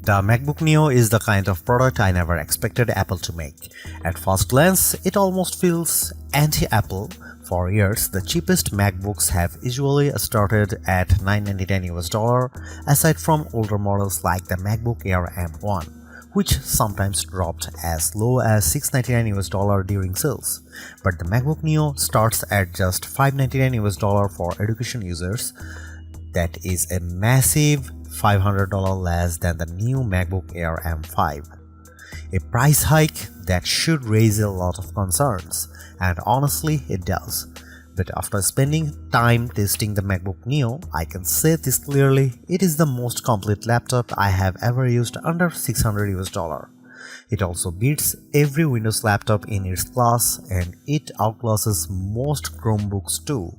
The MacBook Neo is the kind of product I never expected Apple to make. At first glance, it almost feels anti-Apple. For years, the cheapest MacBooks have usually started at $999 aside from older models like the MacBook Air M1, which sometimes dropped as low as $699 during sales. But the MacBook Neo starts at just $599 for education users. That is a massive $500 less than the new MacBook Air M5. A price hike that should raise a lot of concerns, and honestly it does. But after spending time testing the MacBook Neo, I can say this clearly, it is the most complete laptop I have ever used under $600. It also beats every Windows laptop in its class, and it outclasses most Chromebooks too.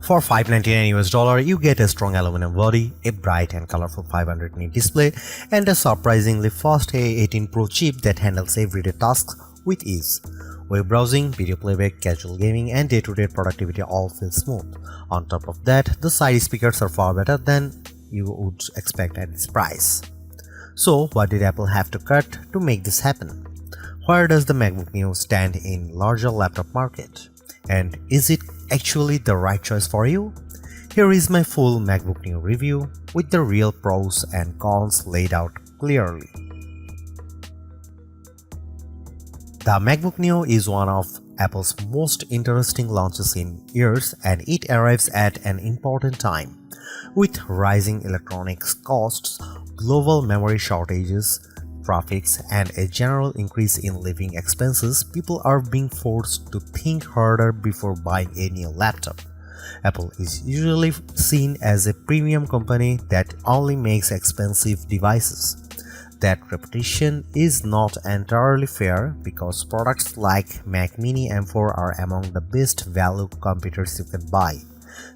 For $599 you get a strong aluminum body, a bright and colorful 500 nit display, and a surprisingly fast A18 Pro chip that handles everyday tasks with ease. Web browsing, video playback, casual gaming, and day-to-day productivity all feel smooth. On top of that, the side speakers are far better than you would expect at this price. So what did Apple have to cut to make this happen? Where does the MacBook Neo stand in larger laptop market? And is it actually the right choice for you? Here is my full MacBook Neo review with the real pros and cons laid out clearly. The MacBook Neo is one of Apple's most interesting launches in years, and it arrives at an important time. With rising electronics costs, global memory shortages, traffics, and a general increase in living expenses, people are being forced to think harder before buying a new laptop. Apple is usually seen as a premium company that only makes expensive devices. That reputation is not entirely fair because products like Mac Mini M4 are among the best value computers you can buy.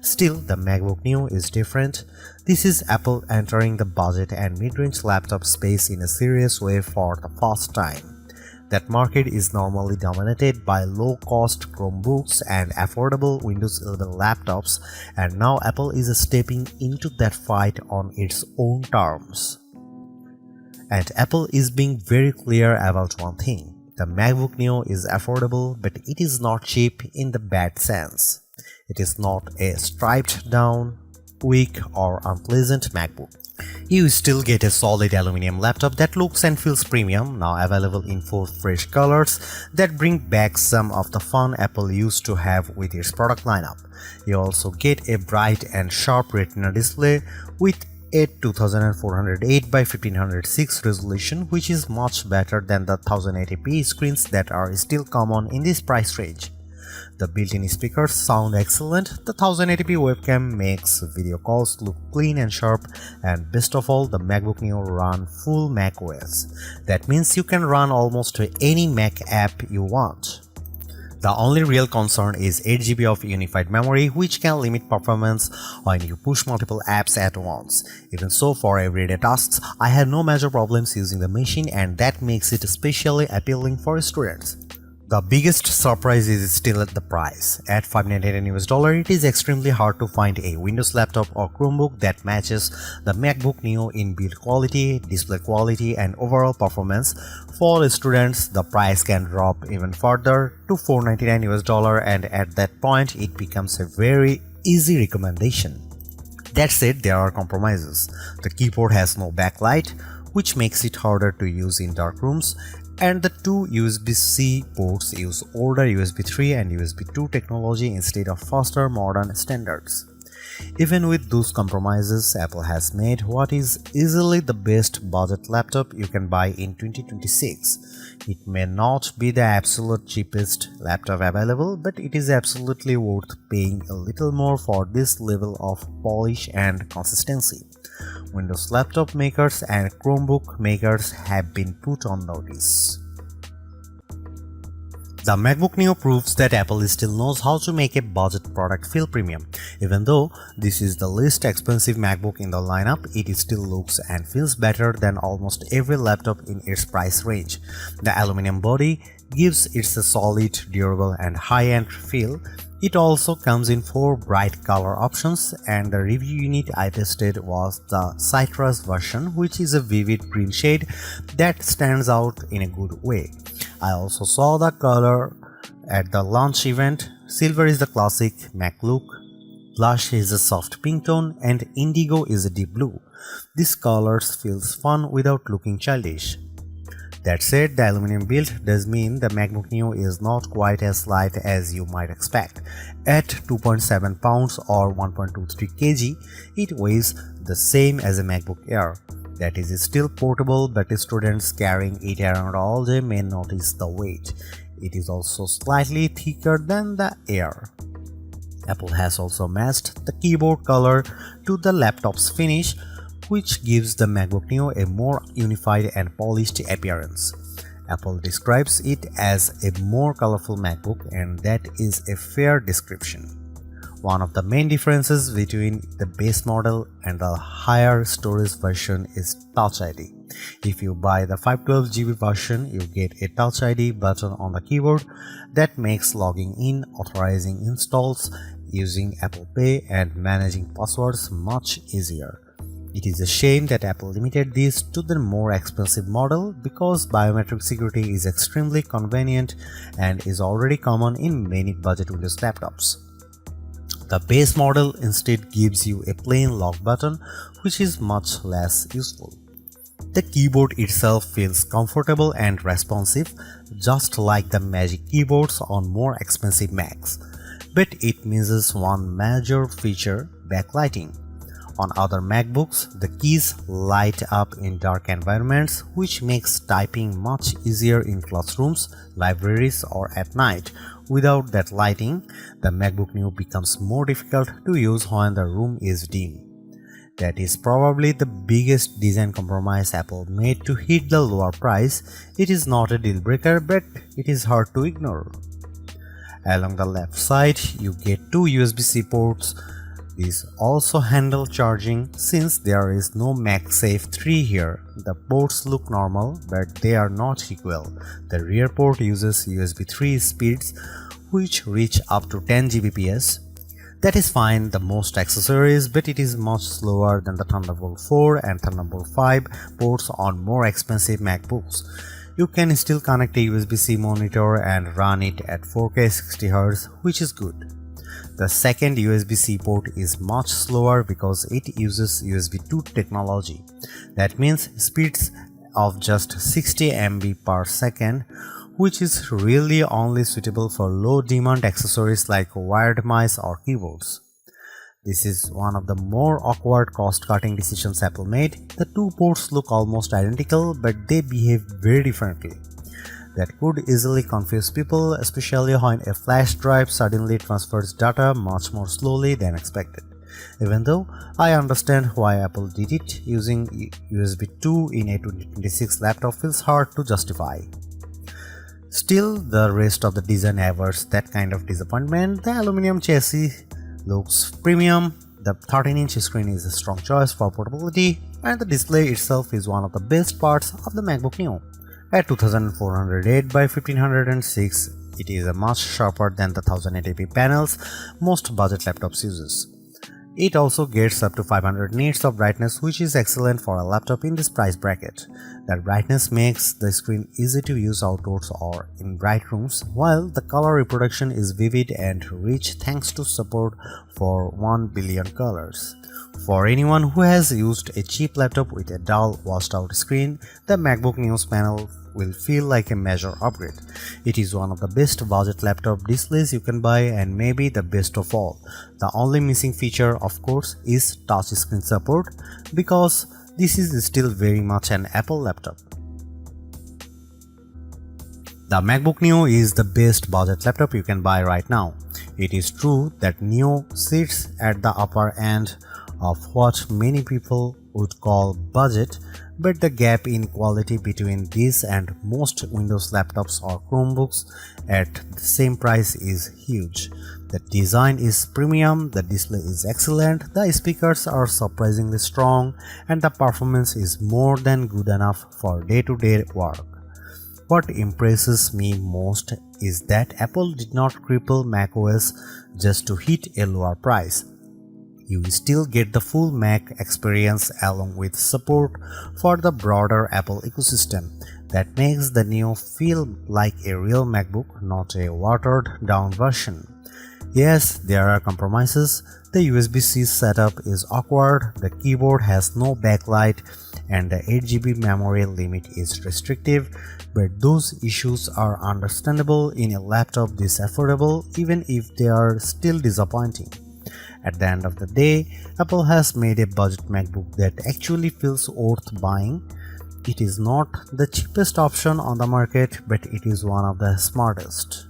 Still, the MacBook Neo is different. This is Apple entering the budget and mid-range laptop space in a serious way for the first time. That market is normally dominated by low-cost Chromebooks and affordable Windows 11 laptops, and now Apple is stepping into that fight on its own terms. And Apple is being very clear about one thing. The MacBook Neo is affordable, but it is not cheap in the bad sense. It is not a stripped down, weak or unpleasant MacBook. You still get a solid aluminum laptop that looks and feels premium, now available in 4 fresh colors that bring back some of the fun Apple used to have with its product lineup. You also get a bright and sharp Retina display with a 2408 by 1506 resolution, which is much better than the 1080p screens that are still common in this price range. The built-in speakers sound excellent, the 1080p webcam makes video calls look clean and sharp, and best of all, the MacBook Neo runs full macOS. That means you can run almost any Mac app you want. The only real concern is 8GB of unified memory, which can limit performance when you push multiple apps at once. Even so, for everyday tasks, I had no major problems using the machine, and that makes it especially appealing for students. The biggest surprise is still at the price. At $599, it is extremely hard to find a Windows laptop or Chromebook that matches the MacBook Neo in build quality, display quality, and overall performance. For students, the price can drop even further to $499, and at that point, it becomes a very easy recommendation. That said, there are compromises. The keyboard has no backlight, which makes it harder to use in dark rooms, and the 2 USB-C ports use older USB 3 and USB 2 technology instead of faster modern standards. Even with those compromises, Apple has made what is easily the best budget laptop you can buy in 2026. It may not be the absolute cheapest laptop available, but it is absolutely worth paying a little more for this level of polish and consistency. Windows laptop makers and Chromebook makers have been put on notice. The MacBook Neo proves that Apple still knows how to make a budget product feel premium. Even though this is the least expensive MacBook in the lineup, it still looks and feels better than almost every laptop in its price range. The aluminum body, gives it a solid, durable and high-end feel. It also comes in 4 bright color options, and the review unit I tested was the citrus version, which is a vivid green shade that stands out in a good way. I also saw the color at the launch event. Silver is the classic Mac look, blush is a soft pink tone, and indigo is a deep blue. These colors feels fun without looking childish. That said, the aluminum build does mean the MacBook Neo is not quite as light as you might expect. At 2.7 pounds or 1.23 kg, it weighs the same as a MacBook Air. That is still portable, but students carrying it around all day may notice the weight. It is also slightly thicker than the Air. Apple has also matched the keyboard color to the laptop's finish, which gives the MacBook Neo a more unified and polished appearance. Apple describes it as a more colorful MacBook, and that is a fair description. One of the main differences between the base model and the higher storage version is Touch ID. If you buy the 512GB version, you get a Touch ID button on the keyboard that makes logging in, authorizing installs, using Apple Pay, and managing passwords much easier. It is a shame that Apple limited this to the more expensive model, because biometric security is extremely convenient and is already common in many budget Windows laptops. The base model instead gives you a plain lock button, which is much less useful. The keyboard itself feels comfortable and responsive, just like the Magic keyboards on more expensive Macs, but it misses one major feature: backlighting. On other MacBooks, the keys light up in dark environments, which makes typing much easier in classrooms, libraries, or at night. Without that lighting, the MacBook Neo becomes more difficult to use when the room is dim. That is probably the biggest design compromise Apple made to hit the lower price. It is not a deal breaker, but it is hard to ignore. Along the left side, you get 2 USB-C ports. These also handle charging. Since there is no MagSafe 3 here, the ports look normal, but they are not equal. The rear port uses USB 3 speeds, which reach up to 10 Gbps. That is fine the most accessories, but it is much slower than the Thunderbolt 4 and Thunderbolt 5 ports on more expensive MacBooks. You can still connect a USB-C monitor and run it at 4K 60Hz, which is good. The second USB-C port is much slower because it uses USB 2 technology. That means speeds of just 60 MB per second, which is really only suitable for low-demand accessories like wired mice or keyboards. This is one of the more awkward cost-cutting decisions Apple made. The 2 ports look almost identical, but they behave very differently. That could easily confuse people, especially when a flash drive suddenly transfers data much more slowly than expected. Even though I understand why Apple did it, using USB 2 in a 2026 laptop feels hard to justify. Still, the rest of the design averts that kind of disappointment. The aluminum chassis looks premium, the 13-inch screen is a strong choice for portability, and the display itself is one of the best parts of the MacBook Neo. At 2408 by 1506, it is much sharper than the 1080p panels most budget laptops uses. It also gets up to 500 nits of brightness, which is excellent for a laptop in this price bracket. That brightness makes the screen easy to use outdoors or in bright rooms, while the color reproduction is vivid and rich thanks to support for 1 billion colors. For anyone who has used a cheap laptop with a dull, washed-out screen, the MacBook Neo's panel will feel like a major upgrade. It is one of the best budget laptop displays you can buy, and maybe the best of all. The only missing feature, of course, is touchscreen support, because this is still very much an Apple laptop. The MacBook Neo is the best budget laptop you can buy right now. It is true that Neo sits at the upper end of what many people would call budget, but the gap in quality between this and most Windows laptops or Chromebooks at the same price is huge. The design is premium, the display is excellent, the speakers are surprisingly strong, and the performance is more than good enough for day-to-day work. What impresses me most is that Apple did not cripple macOS just to hit a lower price. You still get the full Mac experience along with support for the broader Apple ecosystem that makes the Neo feel like a real MacBook, not a watered-down version. Yes, there are compromises. The USB-C setup is awkward, the keyboard has no backlight, and the 8GB memory limit is restrictive, but those issues are understandable in a laptop this affordable, even if they are still disappointing. At the end of the day, Apple has made a budget MacBook that actually feels worth buying. It is not the cheapest option on the market, but it is one of the smartest.